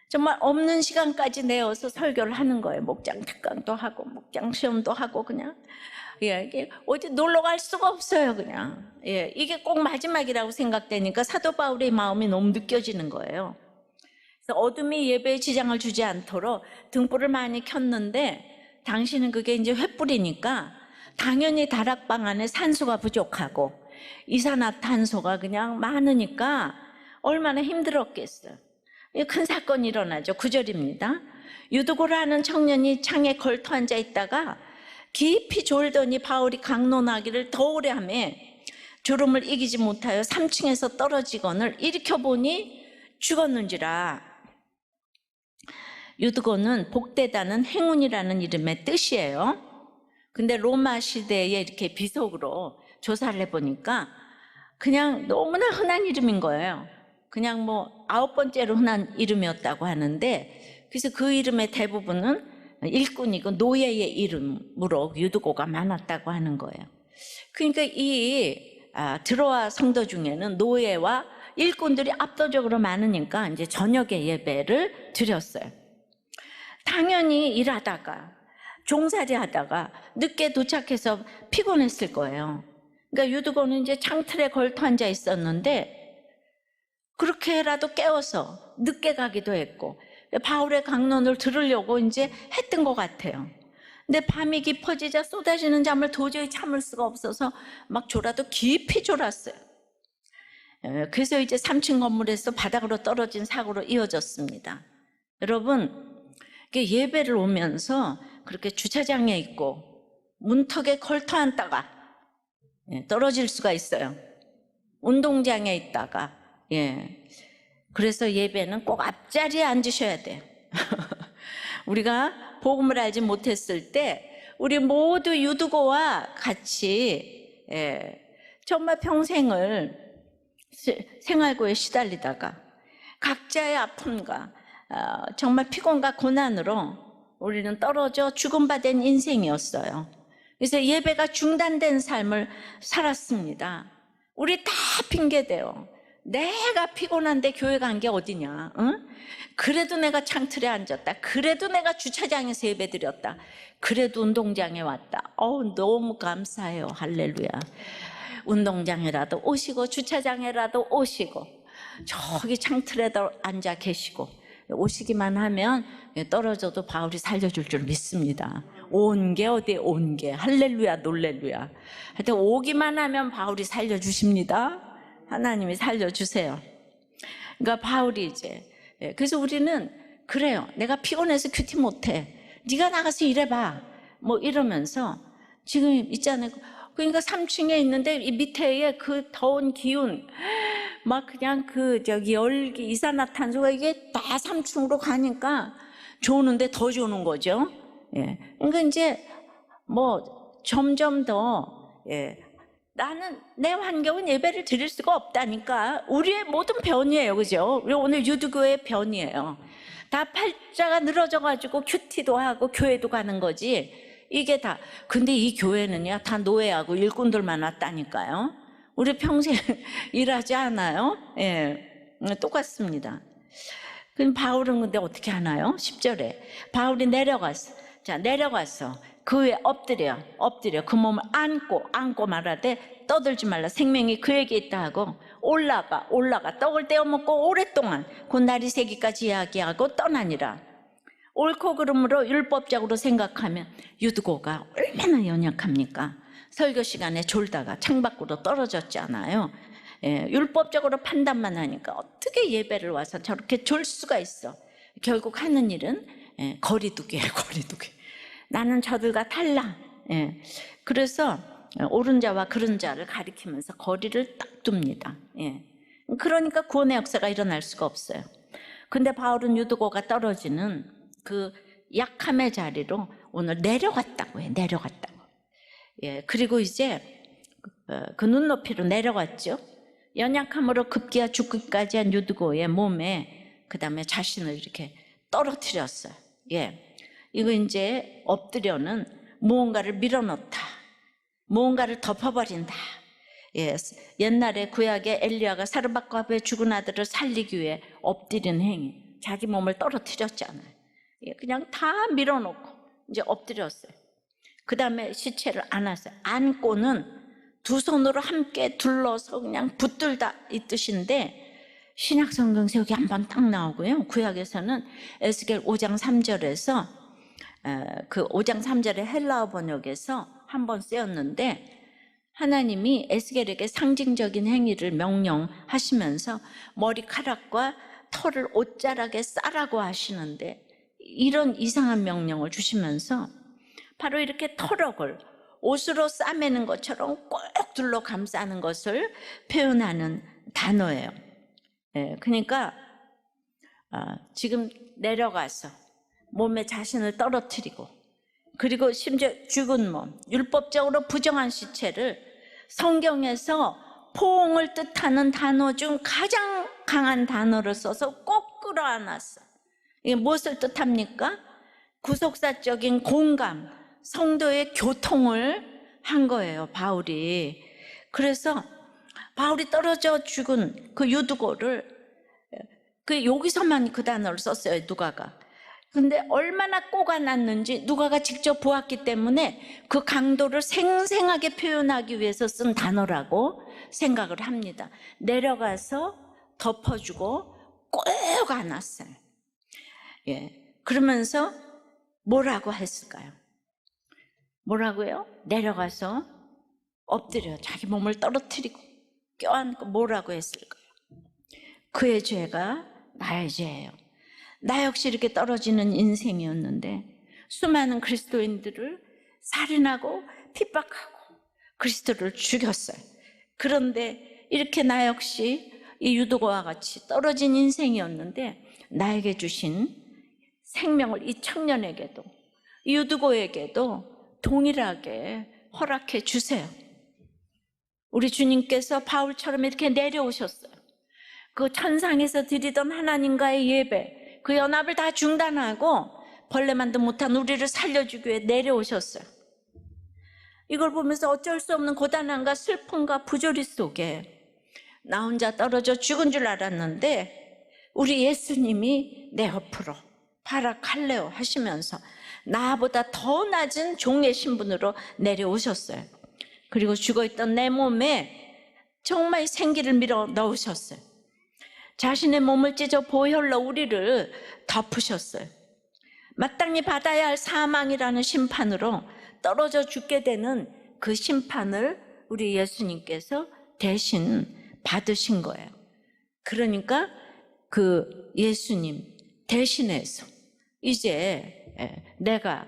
Speaker 1: 정말 없는 시간까지 내어서 설교를 하는 거예요. 목장 특강도 하고 목장 시험도 하고 그냥 이게 어디 놀러 갈 수가 없어요. 그냥 이게 꼭 마지막이라고 생각되니까 사도 바울의 마음이 너무 느껴지는 거예요. 그래서 어둠이 예배에 지장을 주지 않도록 등불을 많이 켰는데 당신은 그게 이제 횃불이니까 당연히 다락방 안에 산소가 부족하고 이산화탄소가 그냥 많으니까 얼마나 힘들었겠어요. 큰 사건이 일어나죠. 9절입니다. 유두고라는 청년이 창에 걸터 앉아 있다가 깊이 졸더니 바울이 강론하기를 더 오래 하며 졸음을 이기지 못하여 3층에서 떨어지거늘 일으켜보니 죽었는지라. 유두고는 복되다는 행운이라는 이름의 뜻이에요. 근데 로마 시대에 이렇게 비속으로 조사를 해보니까 그냥 너무나 흔한 이름인 거예요. 그냥 뭐 9번째로 흔한 이름이었다고 하는데 그래서 그 이름의 대부분은 일꾼이고 노예의 이름으로 유두고가 많았다고 하는 거예요. 그러니까 이 드로아 성도 중에는 노예와 일꾼들이 압도적으로 많으니까 이제 저녁에 예배를 드렸어요. 당연히 일하다가 종살이 하다가 늦게 도착해서 피곤했을 거예요. 그러니까 유두고는 이제 창틀에 걸터 앉아 있었는데 그렇게라도 깨워서 늦게 가기도 했고 바울의 강론을 들으려고 이제 했던 것 같아요. 근데 밤이 깊어지자 쏟아지는 잠을 도저히 참을 수가 없어서 막 졸아도 깊이 졸았어요. 그래서 이제 3층 건물에서 바닥으로 떨어진 사고로 이어졌습니다. 여러분 예배를 오면서 그렇게 주차장에 있고 문턱에 걸터 앉다가 떨어질 수가 있어요. 운동장에 있다가 그래서 예배는 꼭 앞자리에 앉으셔야 돼요. 우리가 복음을 알지 못했을 때 우리 모두 유두고와 같이 정말 평생을 생활고에 시달리다가 각자의 아픔과 정말 피곤과 고난으로 우리는 떨어져 죽음 바 된 인생이었어요. 그래서 예배가 중단된 삶을 살았습니다. 우리 다 핑계대요. 내가 피곤한데 교회 간 게 어디냐? 응? 그래도 내가 창틀에 앉았다. 그래도 내가 주차장에서 예배 드렸다. 그래도 운동장에 왔다. 너무 감사해요. 할렐루야. 운동장에라도 오시고 주차장에라도 오시고 저기 창틀에도 앉아 계시고 오시기만 하면 떨어져도 바울이 살려줄 줄 믿습니다. 온 게 어디 온 게 할렐루야 놀렐루야. 하여튼 오기만 하면 바울이 살려주십니다. 하나님이 살려주세요. 그러니까 바울이 이제 그래서 우리는 그래요. 내가 피곤해서 큐티 못해. 네가 나가서 일해봐. 뭐 이러면서 지금 있잖아요. 그러니까 3층에 있는데 이 밑에 그 더운 기운, 막 그냥 그 저기 열기, 이산화탄소가 이게 다 3층으로 가니까 조는데 더 조는 거죠. 예. 그러니까 이제 뭐 점점 더, 예. 나는 내 환경은 예배를 드릴 수가 없다니까. 우리의 모든 변이에요, 그죠? 우리 오늘 유두교의 변이에요. 다 팔자가 늘어져가지고 큐티도 하고 교회도 가는 거지. 이게 다. 근데 이 교회는요, 다 노예하고 일꾼들만 왔다니까요. 우리 평생 일하지 않아요? 예, 똑같습니다. 그럼 바울은 근데 어떻게 하나요? 10절에 바울이 내려갔어. 자, 내려갔어. 그 위에 엎드려 그 몸을 안고 말하되 떠들지 말라. 생명이 그에게 있다 하고 올라가 떡을 떼어 먹고 오랫동안 곧 날이 새기까지 이야기하고 떠나니라. 옳고 그름으로 율법적으로 생각하면 유두고가 얼마나 연약합니까? 설교 시간에 졸다가 창밖으로 떨어졌잖아요. 예, 율법적으로 판단만 하니까 어떻게 예배를 와서 저렇게 졸 수가 있어. 결국 하는 일은 거리두기예요. 거리두기. 나는 저들과 달라. 예, 그래서 옳은 자와 그른 자를 가리키면서 거리를 딱 둡니다. 예, 그러니까 구원의 역사가 일어날 수가 없어요. 근데 바울은 유두고가 떨어지는 그 약함의 자리로 오늘 내려갔다고 해요. 내려갔다고. 예, 그리고 이제 그 눈높이로 내려갔죠. 연약함으로 급기야 죽기까지 한 유두고의 몸에 그 다음에 자신을 이렇게 떨어뜨렸어요. 예, 이거 이제 엎드려는 무언가를 밀어넣다, 무언가를 덮어버린다. 예, 옛날에 구약의 엘리야가 사르밧과 앞에 죽은 아들을 살리기 위해 엎드린 행위, 자기 몸을 떨어뜨렸잖아요. 예, 그냥 다 밀어놓고 이제 엎드렸어요. 그 다음에 시체를 안았어요. 안고는 두 손으로 함께 둘러서 그냥 붙들다 이 뜻인데, 신약 성경에서 여기 한번 딱 나오고요. 구약에서는 에스겔 5장 3절에서 그 5장 3절의 헬라어 번역에서 한번 쓰였는데, 하나님이 에스겔에게 상징적인 행위를 명령하시면서 머리카락과 털을 옷자락에 싸라고 하시는데, 이런 이상한 명령을 주시면서 바로 이렇게 털럭을 옷으로 싸매는 것처럼 꼭 둘러 감싸는 것을 표현하는 단어예요. 예, 그러니까 지금 내려가서 몸에 자신을 떨어뜨리고, 그리고 심지어 죽은 몸, 율법적으로 부정한 시체를 성경에서 포옹을 뜻하는 단어 중 가장 강한 단어를 써서 꼭 끌어안았어. 이게 무엇을 뜻합니까? 구속사적인 공감, 성도의 교통을 한 거예요, 바울이. 그래서 바울이 떨어져 죽은 그 유두고를 여기서만 그 단어를 썼어요, 누가가. 근데 얼마나 꼬아놨는지 누가가 직접 보았기 때문에 그 강도를 생생하게 표현하기 위해서 쓴 단어라고 생각을 합니다. 내려가서 덮어주고 꼭 안았어요. 예, 그러면서 뭐라고 했을까요? 뭐라고요? 내려가서 엎드려 자기 몸을 떨어뜨리고 껴안고 뭐라고 했을까요? 그의 죄가 나의 죄예요. 나 역시 이렇게 떨어지는 인생이었는데 수많은 그리스도인들을 살인하고 핍박하고 그리스도를 죽였어요. 그런데 이렇게 나 역시 이 유두고와 같이 떨어진 인생이었는데 나에게 주신 생명을 이 청년에게도, 이 유두고에게도 동일하게 허락해 주세요. 우리 주님께서 바울처럼 이렇게 내려오셨어요. 그 천상에서 드리던 하나님과의 예배, 그 연합을 다 중단하고 벌레만도 못한 우리를 살려주기 위해 내려오셨어요. 이걸 보면서 어쩔 수 없는 고단함과 슬픔과 부조리 속에 나 혼자 떨어져 죽은 줄 알았는데 우리 예수님이 내 옆으로 파라칼레오 하시면서 나보다 더 낮은 종의 신분으로 내려오셨어요. 그리고 죽어있던 내 몸에 정말 생기를 밀어 넣으셨어요. 자신의 몸을 찢어 보혈로 우리를 덮으셨어요. 마땅히 받아야 할 사망이라는 심판으로 떨어져 죽게 되는 그 심판을 우리 예수님께서 대신 받으신 거예요. 그러니까 그 예수님 대신해서 이제 내가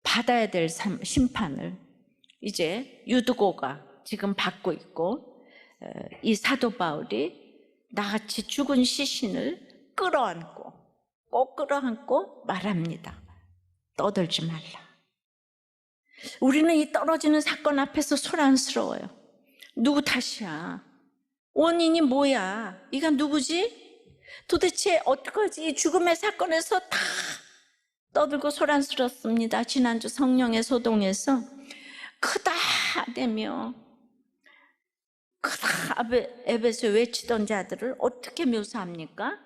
Speaker 1: 받아야 될 심판을 이제 유두고가 지금 받고 있고, 이 사도 바울이 나같이 죽은 시신을 끌어안고, 꼭 끌어안고 말합니다. 떠들지 말라. 우리는 이 떨어지는 사건 앞에서 소란스러워요. 누구 탓이야? 원인이 뭐야? 이가 누구지? 도대체 어떡하지? 죽음의 사건에서 다 떠들고 소란스럽습니다. 지난주 성령의 소동에서 크다 하다며 크다 에베소 외치던 자들을 어떻게 묘사합니까?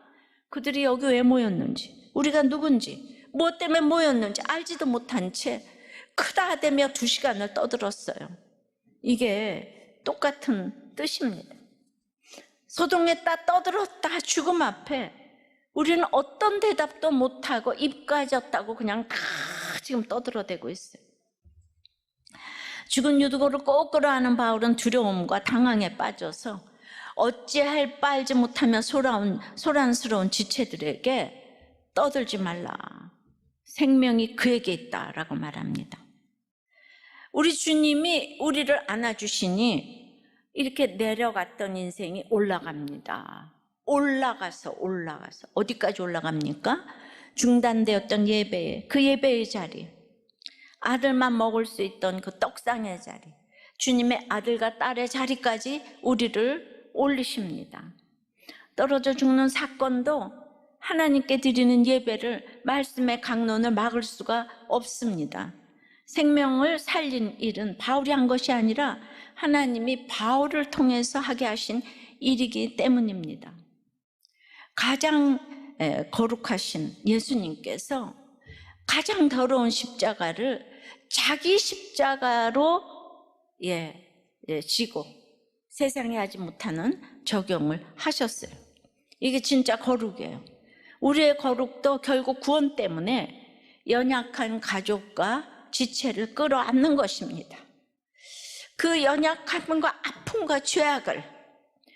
Speaker 1: 그들이 여기 왜 모였는지, 우리가 누군지, 무엇 때문에 모였는지 알지도 못한 채 크다 하다며 2시간을 떠들었어요. 이게 똑같은 뜻입니다. 소동했다, 떠들었다, 죽음 앞에 우리는 어떤 대답도 못하고 입 까졌다고 그냥 다 지금 떠들어대고 있어요. 죽은 유두고를 꼭 끌어안은 바울은 두려움과 당황에 빠져서 어찌할 바 알지 못하며 소란스러운 지체들에게 떠들지 말라. 생명이 그에게 있다라고 말합니다. 우리 주님이 우리를 안아주시니 이렇게 내려갔던 인생이 올라갑니다. 올라가서 어디까지 올라갑니까? 중단되었던 예배에, 그 예배의 자리, 아들만 먹을 수 있던 그 떡상의 자리, 주님의 아들과 딸의 자리까지 우리를 올리십니다. 떨어져 죽는 사건도 하나님께 드리는 예배를, 말씀의 강론을 막을 수가 없습니다. 생명을 살린 일은 바울이 한 것이 아니라 하나님이 바울을 통해서 하게 하신 일이기 때문입니다. 가장 거룩하신 예수님께서 가장 더러운 십자가를 자기 십자가로 지고 세상에 하지 못하는 적용을 하셨어요. 이게 진짜 거룩이에요. 우리의 거룩도 결국 구원 때문에 연약한 가족과 지체를 끌어안는 것입니다. 그 연약함과 아픔과 죄악을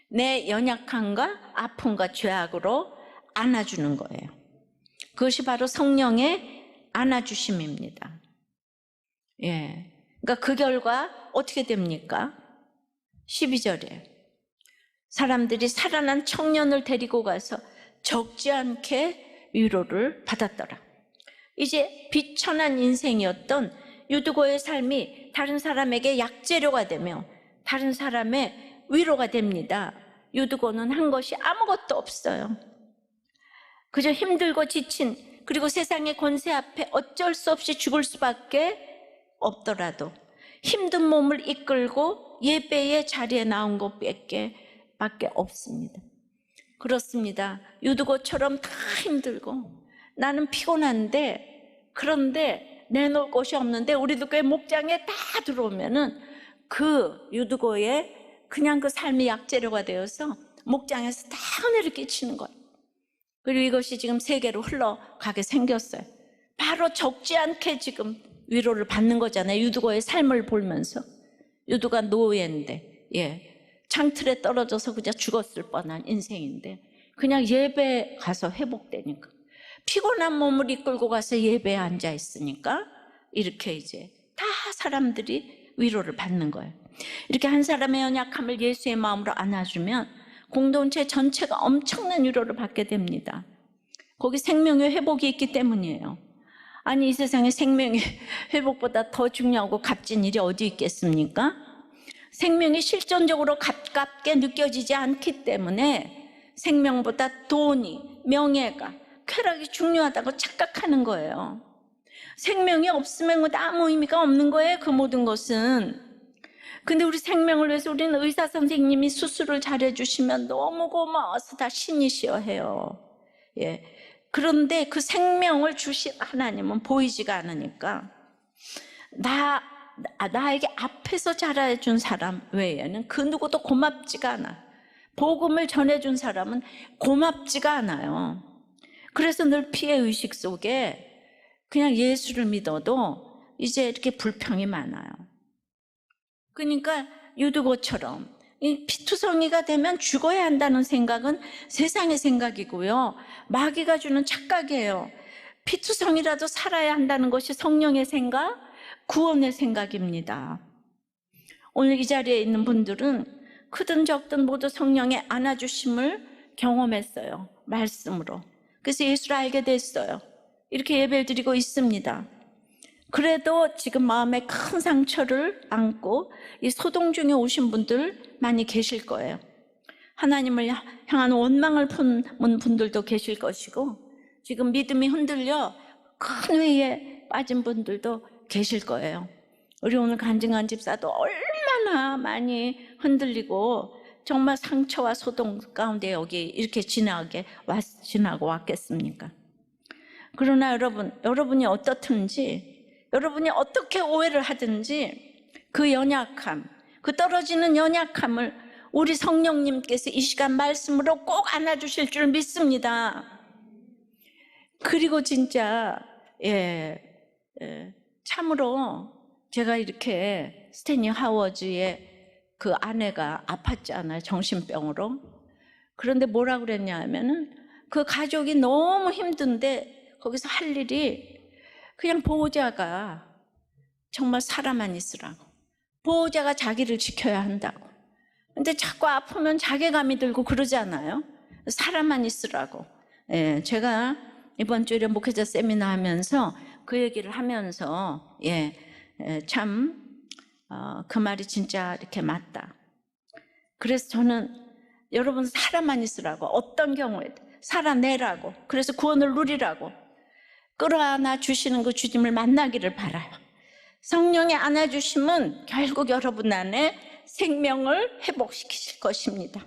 Speaker 1: 내 연약함과 아픔과 죄악으로 안아주는 거예요. 그것이 바로 성령의 안아주심입니다. 그러니까 그 결과 어떻게 됩니까? 12절에 사람들이 살아난 청년을 데리고 가서 적지 않게 위로를 받았더라. 이제 비천한 인생이었던 유두고의 삶이 다른 사람에게 약재료가 되며 다른 사람의 위로가 됩니다. 유두고는 한 것이 아무것도 없어요. 그저 힘들고 지친, 그리고 세상의 권세 앞에 어쩔 수 없이 죽을 수밖에 없더라도 힘든 몸을 이끌고 예배의 자리에 나온 것밖에 없습니다. 그렇습니다. 유두고처럼 다 힘들고 나는 피곤한데, 그런데 내놓을 곳이 없는데 우리도 꽤 목장에 다 들어오면은 그 유두고의 그냥 그 삶이 약재료가 되어서 목장에서 다 은혜를 끼치는 거예요. 그리고 이것이 지금 세계로 흘러가게 생겼어요. 바로 적지 않게 지금 위로를 받는 거잖아요. 유두고의 삶을 보면서. 유두가 노예인데, 창틀에 떨어져서 그냥 죽었을 뻔한 인생인데 그냥 예배 가서 회복되니까, 피곤한 몸을 이끌고 가서 예배에 앉아 있으니까 이렇게 이제 다 사람들이 위로를 받는 거예요. 이렇게 한 사람의 연약함을 예수의 마음으로 안아주면 공동체 전체가 엄청난 위로를 받게 됩니다. 거기 생명의 회복이 있기 때문이에요. 아니, 이 세상에 생명의 회복보다 더 중요하고 값진 일이 어디 있겠습니까? 생명이 실존적으로 가깝게 느껴지지 않기 때문에 생명보다 돈이, 명예가, 쾌락이 중요하다고 착각하는 거예요. 생명이 없으면 아무 의미가 없는 거예요, 그 모든 것은. 근데 우리 생명을 위해서 우리는 의사 선생님이 수술을 잘해주시면 너무 고마워서 다 신이시여 해요. 그런데 그 생명을 주신 하나님은 보이지가 않으니까 나에게 앞에서 잘해준 사람 외에는 그 누구도 고맙지가 않아. 복음을 전해준 사람은 고맙지가 않아요. 그래서 늘 피해 의식 속에 그냥 예수를 믿어도 이제 이렇게 불평이 많아요. 그러니까 유두고처럼 피투성이가 되면 죽어야 한다는 생각은 세상의 생각이고요, 마귀가 주는 착각이에요. 피투성이라도 살아야 한다는 것이 성령의 생각, 구원의 생각입니다. 오늘 이 자리에 있는 분들은 크든 적든 모두 성령의 안아주심을 경험했어요. 말씀으로. 그래서 예수를 알게 됐어요. 이렇게 예배를 드리고 있습니다. 그래도 지금 마음에 큰 상처를 안고 이 소동 중에 오신 분들 많이 계실 거예요. 하나님을 향한 원망을 품은 분들도 계실 것이고, 지금 믿음이 흔들려 큰 회의에 빠진 분들도 계실 거예요. 우리 오늘 간증한 집사도 얼마나 많이 흔들리고 정말 상처와 소동 가운데 여기 이렇게 지나고 왔겠습니까? 그러나 여러분이 어떻든지, 여러분이 어떻게 오해를 하든지 그 연약함, 그 떨어지는 연약함을 우리 성령님께서 이 시간 말씀으로 꼭 안아주실 줄 믿습니다. 그리고 진짜 참으로 제가 이렇게 스탠리 하워즈의 그 아내가 아팠잖아요, 정신병으로. 그런데 뭐라 그랬냐 하면은 그 가족이 너무 힘든데 거기서 할 일이 그냥 보호자가 정말 살아만 있으라고, 보호자가 자기를 지켜야 한다고. 근데 자꾸 아프면 자괴감이 들고 그러잖아요. 살아만 있으라고. 제가 이번 주에 목회자 세미나 하면서 그 얘기를 하면서 참 그 말이 진짜 이렇게 맞다. 그래서 저는 여러분 살아만 있으라고, 어떤 경우에도 살아내라고, 그래서 구원을 누리라고 끌어안아 주시는 그 주님을 만나기를 바라요. 성령의 안아주심은 결국 여러분 안에 생명을 회복시키실 것입니다.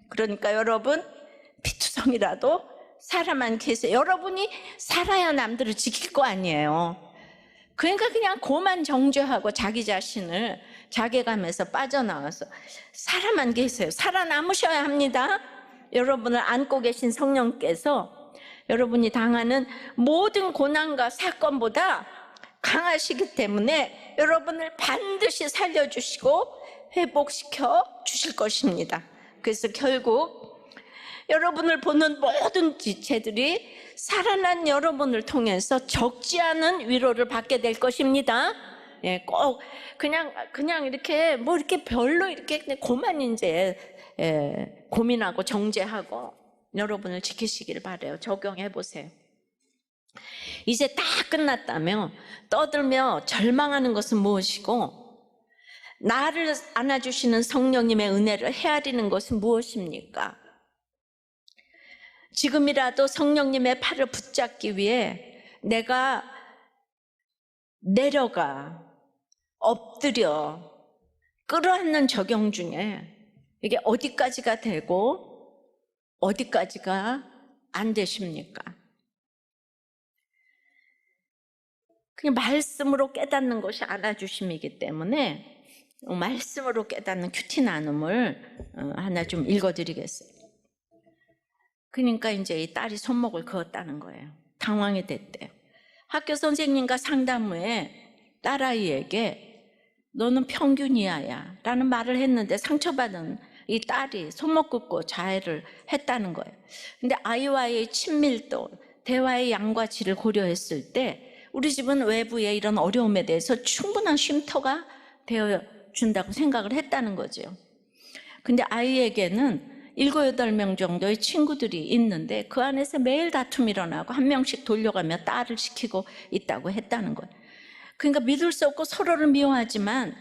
Speaker 1: 그러니까 여러분 피투성이라도 살아만 계세요. 여러분이 살아야 남들을 지킬 거 아니에요. 그러니까 그냥 고만 정죄하고 자기 자신을 자괴감에서 빠져나와서 살아만 계세요. 살아남으셔야 합니다. 여러분을 안고 계신 성령께서 여러분이 당하는 모든 고난과 사건보다 강하시기 때문에 여러분을 반드시 살려주시고 회복시켜 주실 것입니다. 그래서 결국 여러분을 보는 모든 지체들이 살아난 여러분을 통해서 적지 않은 위로를 받게 될 것입니다. 꼭 그냥 이렇게 뭐 이렇게 별로 이렇게 고만 이제 고민하고 정죄하고 여러분을 지키시길 바라요. 적용해 보세요. 이제 다 끝났다며 떠들며 절망하는 것은 무엇이고, 나를 안아주시는 성령님의 은혜를 헤아리는 것은 무엇입니까? 지금이라도 성령님의 팔을 붙잡기 위해 내가 내려가 엎드려 끌어안는 적용 중에 이게 어디까지가 되고 어디까지가 안 되십니까? 그냥 말씀으로 깨닫는 것이 안아주심이기 때문에 말씀으로 깨닫는 큐티 나눔을 하나 좀 읽어드리겠어요. 그러니까 이제 이 딸이 손목을 그었다는 거예요. 당황이 됐대요. 학교 선생님과 상담 후에 딸아이에게 너는 평균 이하야 라는 말을 했는데 상처받은 이 딸이 손목 긋고 자해를 했다는 거예요. 근데 아이와의 친밀도, 대화의 양과 질을 고려했을 때 우리 집은 외부의 이런 어려움에 대해서 충분한 쉼터가 되어준다고 생각을 했다는 거죠. 근데 아이에게는 7, 8명 정도의 친구들이 있는데 그 안에서 매일 다툼이 일어나고 한 명씩 돌려가며 딸을 시키고 있다고 했다는 거예요. 그러니까 믿을 수 없고 서로를 미워하지만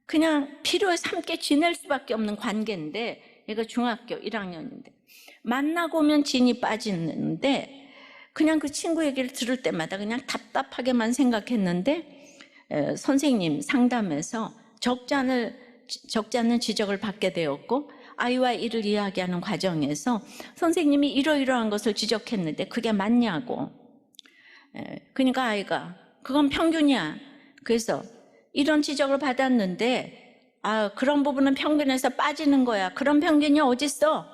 Speaker 1: 그냥 필요해서 함께 지낼 수밖에 없는 관계인데, 얘가 중학교 1학년인데 만나고 오면 진이 빠지는데 그냥 그 친구 얘기를 들을 때마다 그냥 답답하게만 생각했는데 선생님 상담에서 적지 않은 지적을 받게 되었고, 아이와 이를 이야기하는 과정에서 선생님이 이러이러한 것을 지적했는데 그게 맞냐고. 그러니까 아이가 그건 평균이야. 그래서 이런 지적을 받았는데 그런 부분은 평균에서 빠지는 거야. 그런 평균이 어딨어?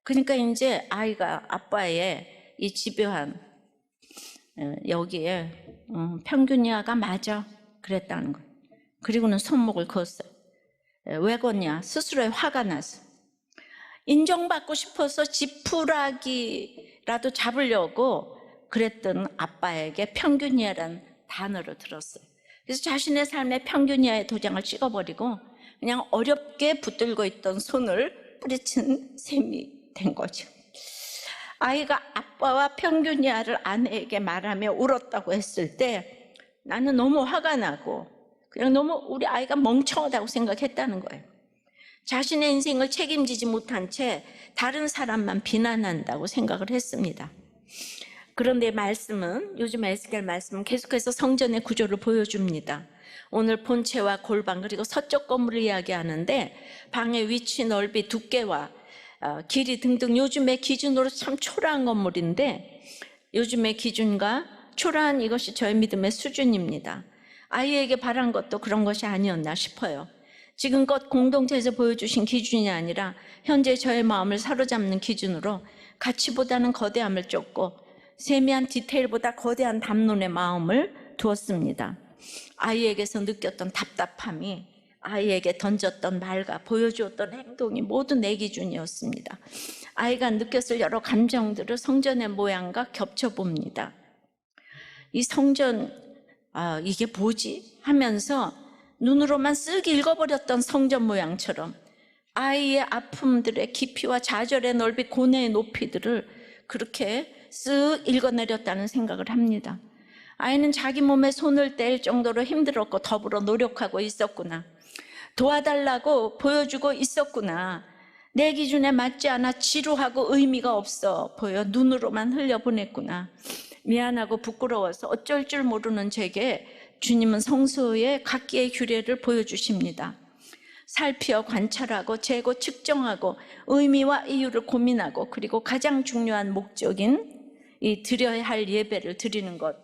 Speaker 1: 그러니까 이제 아이가 아빠의 이 집요한 여기에 평균 이하가 맞아 그랬다는 거예요. 그리고는 손목을 그었어요. 왜 걷냐? 스스로의 화가 나서. 인정받고 싶어서 지푸라기라도 잡으려고 그랬던 아빠에게 평균이야라는 단어를 들었어요. 그래서 자신의 삶의 평균이야의 도장을 찍어버리고 그냥 어렵게 붙들고 있던 손을 뿌리친 셈이 된 거죠. 아이가 아빠와 평균이야를 아내에게 말하며 울었다고 했을 때 나는 너무 화가 나고 그냥 너무 우리 아이가 멍청하다고 생각했다는 거예요. 자신의 인생을 책임지지 못한 채 다른 사람만 비난한다고 생각을 했습니다. 그런데 말씀은, 요즘 에스겔 말씀은 계속해서 성전의 구조를 보여줍니다. 오늘 본체와 골방 그리고 서쪽 건물을 이야기하는데 방의 위치, 넓이, 두께와 길이 등등 요즘의 기준으로 참 초라한 건물인데 요즘의 기준과 초라한 이것이 저의 믿음의 수준입니다. 아이에게 바란 것도 그런 것이 아니었나 싶어요. 지금껏 공동체에서 보여주신 기준이 아니라 현재 저의 마음을 사로잡는 기준으로 가치보다는 거대함을 쫓고 세미한 디테일보다 거대한 담론의 마음을 두었습니다. 아이에게서 느꼈던 답답함이 아이에게 던졌던 말과 보여주었던 행동이 모두 내 기준이었습니다. 아이가 느꼈을 여러 감정들을 성전의 모양과 겹쳐봅니다. 이 성전, 이게 뭐지? 하면서 눈으로만 쓱 읽어버렸던 성전 모양처럼 아이의 아픔들의 깊이와 좌절의 넓이, 고뇌의 높이들을 그렇게 쓱 읽어내렸다는 생각을 합니다. 아이는 자기 몸에 손을 뗄 정도로 힘들었고 더불어 노력하고 있었구나. 도와달라고 보여주고 있었구나. 내 기준에 맞지 않아 지루하고 의미가 없어 보여 눈으로만 흘려보냈구나. 미안하고 부끄러워서 어쩔 줄 모르는 제게 주님은 성소의 각기의 규례를 보여주십니다. 살피어 관찰하고 재고 측정하고 의미와 이유를 고민하고 그리고 가장 중요한 목적인 이 드려야 할 예배를 드리는 것,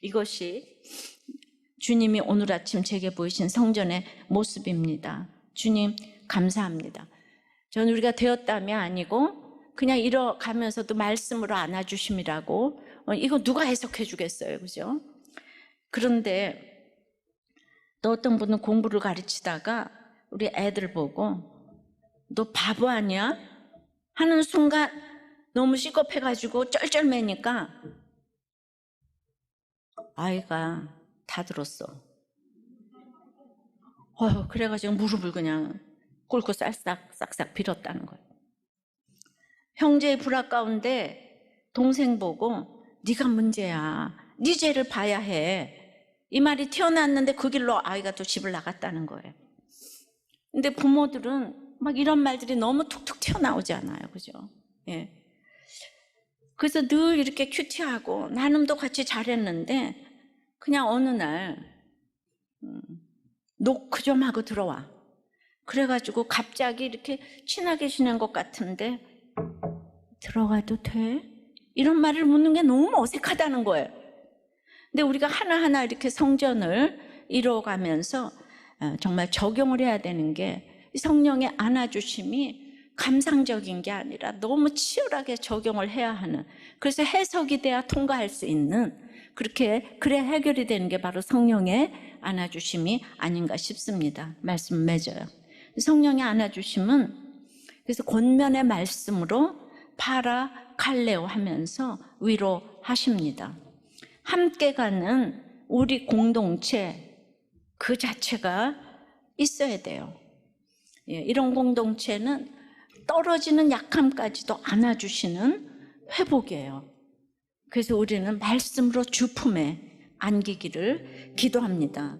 Speaker 1: 이것이 주님이 오늘 아침 제게 보이신 성전의 모습입니다. 주님 감사합니다. 저는 우리가 되었담이 아니고 그냥 이뤄가면서도 말씀으로 안아주심이라고 이거 누가 해석해 주겠어요, 그죠? 그런데 또 어떤 분은 공부를 가르치다가 우리 애들 보고 너 바보 아니야? 하는 순간 너무 시겁해가지고 쩔쩔매니까 아이가 다 들었어. 그래가지고 무릎을 그냥 꿇고 싹싹 빌었다는 거예요. 형제의 불화 가운데 동생 보고 네가 문제야. 네 죄를 봐야 해. 이 말이 튀어나왔는데 그 길로 아이가 또 집을 나갔다는 거예요. 근데 부모들은 막 이런 말들이 너무 툭툭 튀어나오지 않아요, 그죠? 예. 그래서 늘 이렇게 큐티하고 나눔도 같이 잘했는데 그냥 어느 날 노크 좀 하고 들어와. 그래가지고 갑자기 이렇게 친하게 지낸 것 같은데 들어가도 돼? 이런 말을 묻는 게 너무 어색하다는 거예요. 근데 우리가 하나하나 이렇게 성전을 이루어가면서 정말 적용을 해야 되는 게 성령의 안아주심이 감상적인 게 아니라 너무 치열하게 적용을 해야 하는, 그래서 해석이 돼야 통과할 수 있는, 그래야 해결이 되는 게 바로 성령의 안아주심이 아닌가 싶습니다. 말씀 맺어요. 성령의 안아주심은 그래서 권면의 말씀으로 파라 칼레오 하면서 위로하십니다. 함께 가는 우리 공동체 그 자체가 있어야 돼요. 이런 공동체는 떨어지는 약함까지도 안아주시는 회복이에요. 그래서 우리는 말씀으로 주품에 안기기를 기도합니다.